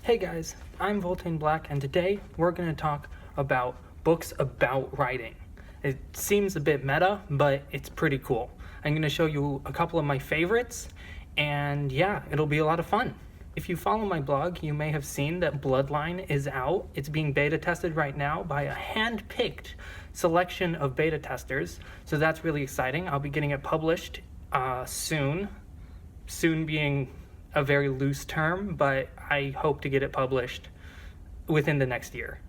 Hey guys, I'm Voltaine Black, and today we're going to talk about books about writing. It seems a bit meta, but it's pretty cool. I'm going to show you a couple of my favorites, and yeah, it'll be a lot of fun. If you follow my blog, you may have seen that Bloodline is out. It's being beta tested right now by a hand-picked selection of beta testers, so that's really exciting. I'll be getting it published soon. Soon being a very loose term, but I hope to get it published within the next year.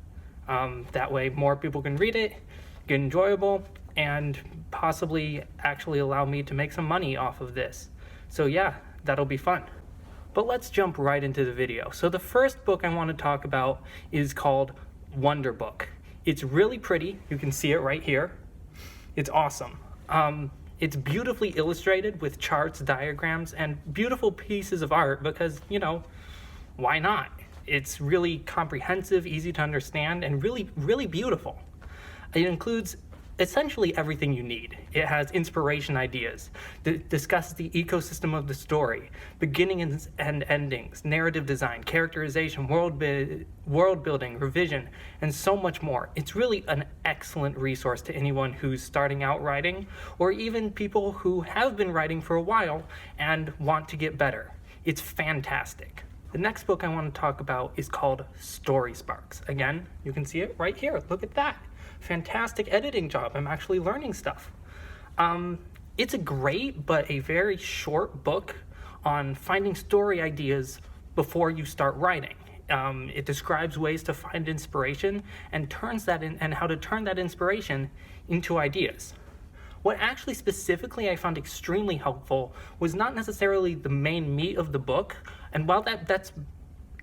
That way more people can read it, get enjoyable, and possibly actually allow me to make some money off of this. So yeah, that'll be fun. But let's jump right into the video. So the first book I want to talk about is called Wonder Book. It's really pretty. You can see it right here. It's awesome. It's beautifully illustrated with charts, diagrams, and beautiful pieces of art because, why not? It's really comprehensive, easy to understand, and really beautiful. It includes essentially everything you need. It has inspiration ideas, discusses the ecosystem of the story, beginnings and endings, narrative design, characterization, world building, revision, and so much more. It's really an excellent resource to anyone who's starting out writing, or even people who have been writing for a while and want to get better. It's fantastic. The next book I want to talk about is called Story Sparks. Again, you can see it right here. Look at that. Fantastic editing job. I'm actually learning stuff. It's a great but a very short book on finding story ideas before you start writing. It describes ways to find inspiration and how to turn that inspiration into ideas. What actually specifically I found extremely helpful was not necessarily the main meat of the book, and while that's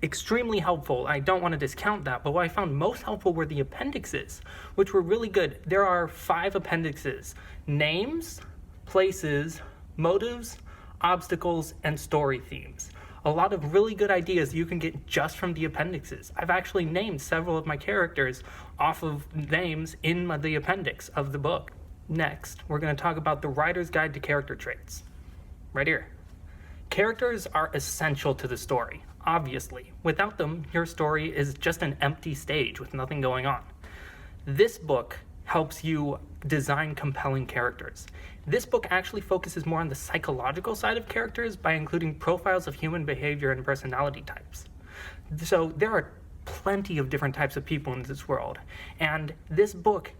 extremely helpful, I don't want to discount that, but what I found most helpful were the appendixes, which were really good. There are 5 appendixes: names, places, motives, obstacles, and story themes. A lot of really good ideas you can get just from the appendixes. I've actually named several of my characters off of names in the appendix of the book. Next, we're going to talk about the Writer's Guide to Character Traits. Right here. Characters are essential to the story. Obviously, without them, your story is just an empty stage with nothing going on. This book helps you design compelling characters. This book actually focuses more on the psychological side of characters by including profiles of human behavior and personality types. So there are plenty of different types of people in this world, and this book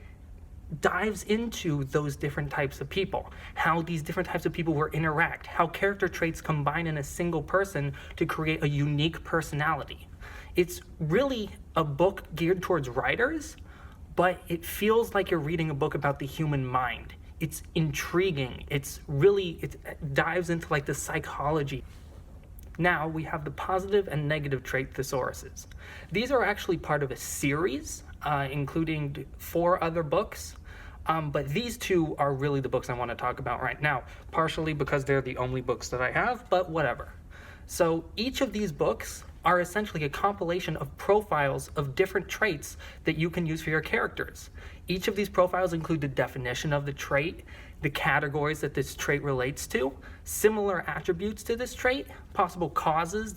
dives into those different types of people, how these different types of people will interact, how character traits combine in a single person to create a unique personality. It's really a book geared towards writers, but it feels like you're reading a book about the human mind. It's intriguing. It dives into like the psychology. Now we have the positive and negative trait Thesauruses. These are actually part of a series, including 4 other books. But these 2 are really the books I want to talk about right now, partially because they're the only books that I have, but whatever. So each of these books are essentially a compilation of profiles of different traits that you can use for your characters. Each of these profiles include the definition of the trait, the categories that this trait relates to, similar attributes to this trait, possible causes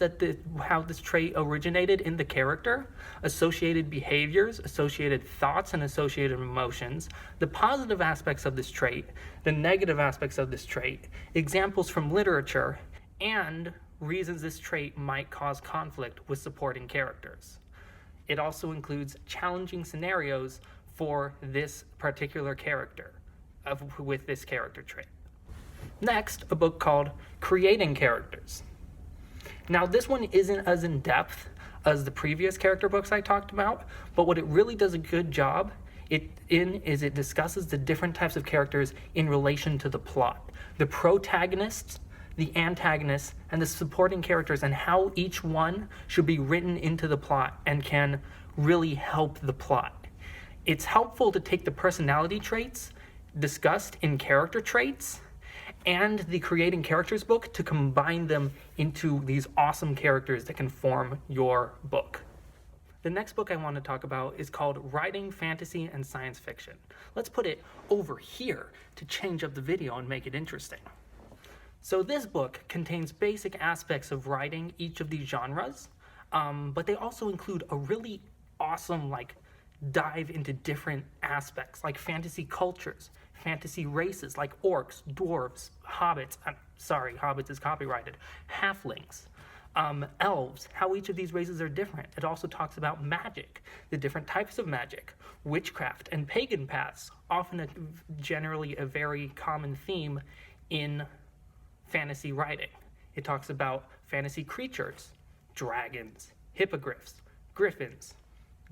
how this trait originated in the character, associated behaviors, associated thoughts, and associated emotions, the positive aspects of this trait, the negative aspects of this trait, examples from literature, and reasons this trait might cause conflict with supporting characters. It also includes challenging scenarios for this particular character with this character trait. Next, a book called Creating Characters. Now, this one isn't as in-depth as the previous character books I talked about, but what it really does a good job is it discusses the different types of characters in relation to the plot. The protagonists, the antagonists, and the supporting characters, and how each one should be written into the plot and can really help the plot. It's helpful to take the personality traits discussed in Character Traits and the Creating Characters book to combine them into these awesome characters that can form your book. The next book I want to talk about is called Writing Fantasy and Science Fiction. Let's put it over here to change up the video and make it interesting. So this book contains basic aspects of writing each of these genres, But they also include a really awesome dive into different aspects like fantasy cultures, fantasy races like orcs, dwarves, hobbits. I'm sorry, hobbits is copyrighted. Halflings, elves, how each of these races are different. It also talks about magic, the different types of magic, witchcraft, and pagan paths, generally a very common theme in fantasy writing. It talks about fantasy creatures, dragons, hippogriffs, griffins,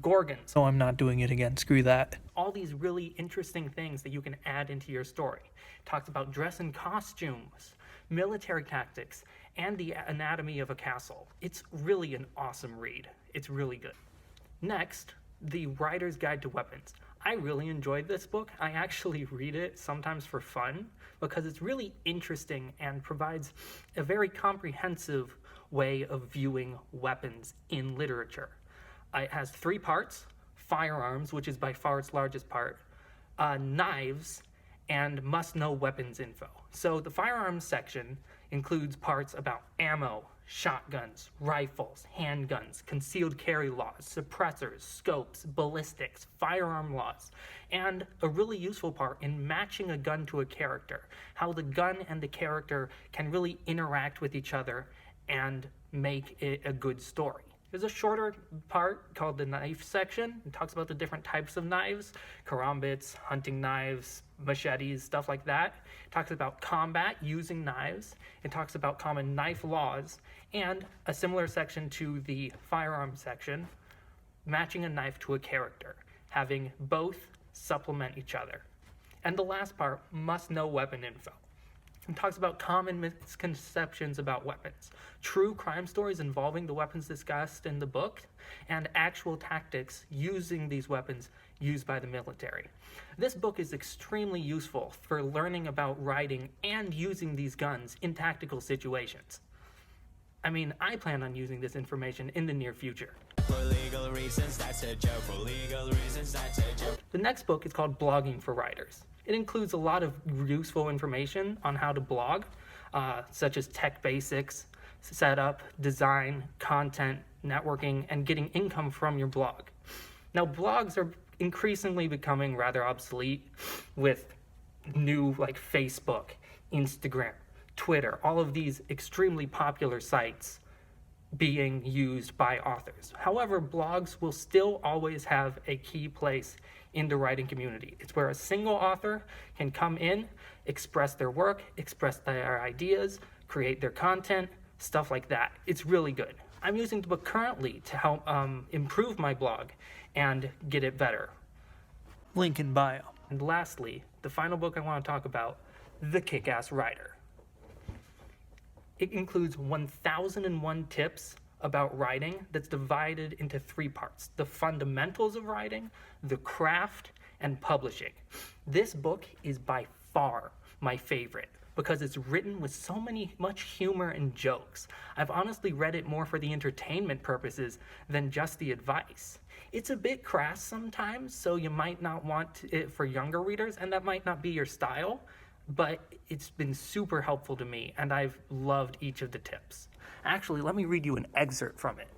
gorgons. Oh, I'm not doing it again. Screw that. All these really interesting things that you can add into your story. It talks about dress and costumes, military tactics, and the anatomy of a castle. It's really an awesome read. It's really good. Next, The Writer's Guide to Weapons. I really enjoyed this book. I actually read it sometimes for fun because it's really interesting and provides a very comprehensive way of viewing weapons in literature. It has 3 parts: firearms, which is by far its largest part, knives, and must-know weapons info. So the firearms section includes parts about ammo, shotguns, rifles, handguns, concealed carry laws, suppressors, scopes, ballistics, firearm laws, and a really useful part in matching a gun to a character, how the gun and the character can really interact with each other and make it a good story. There's a shorter part called the knife section. It talks about the different types of knives, karambits, hunting knives, machetes, stuff like that. It talks about combat using knives. It talks about common knife laws, and a similar section to the firearm section, matching a knife to a character, having both supplement each other. And the last part, must-know weapon info. It talks about common misconceptions about weapons, true crime stories involving the weapons discussed in the book, and actual tactics using these weapons used by the military. This book is extremely useful for learning about writing and using these guns in tactical situations. I mean, I plan on using this information in the near future. For legal reasons, that's a joke. For legal reasons, that's a joke. The next book is called Blogging for Writers. It includes a lot of useful information on how to blog, such as tech basics, setup, design, content, networking, and getting income from your blog. Now, blogs are increasingly becoming rather obsolete with new Facebook, Instagram, Twitter, all of these extremely popular sites being used by authors. However, blogs will still always have a key place in the writing community. It's where a single author can come in, express their work, express their ideas, create their content, stuff like that. It's really good. I'm using the book currently to help improve my blog and get it better. Link in bio. And lastly, the final book I want to talk about, The Kickass Writer. It includes 1001 tips about writing that's divided into 3 parts: the fundamentals of writing, the craft, and publishing. This book is by far my favorite because it's written with much humor and jokes. I've honestly read it more for the entertainment purposes than just the advice. It's a bit crass sometimes, so you might not want it for younger readers, and that might not be your style, but it's been super helpful to me, and I've loved each of the tips. Actually, let me read you an excerpt from it.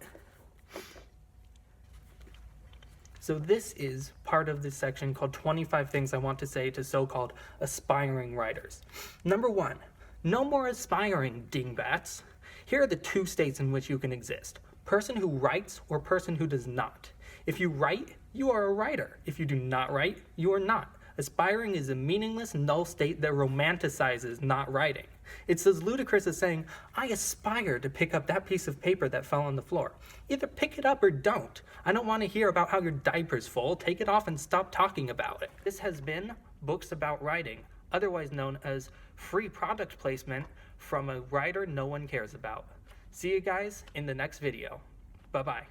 So this is part of this section called 25 Things I Want to Say to So-Called Aspiring Writers. Number 1, no more aspiring, dingbats. Here are the 2 states in which you can exist: person who writes or person who does not. If you write, you are a writer. If you do not write, you are not. Aspiring is a meaningless, null state that romanticizes not writing. It's as ludicrous as saying, I aspire to pick up that piece of paper that fell on the floor. Either pick it up or don't. I don't want to hear about how your diaper's full. Take it off and stop talking about it. This has been Books About Writing, otherwise known as free product placement from a writer no one cares about. See you guys in the next video. Bye-bye.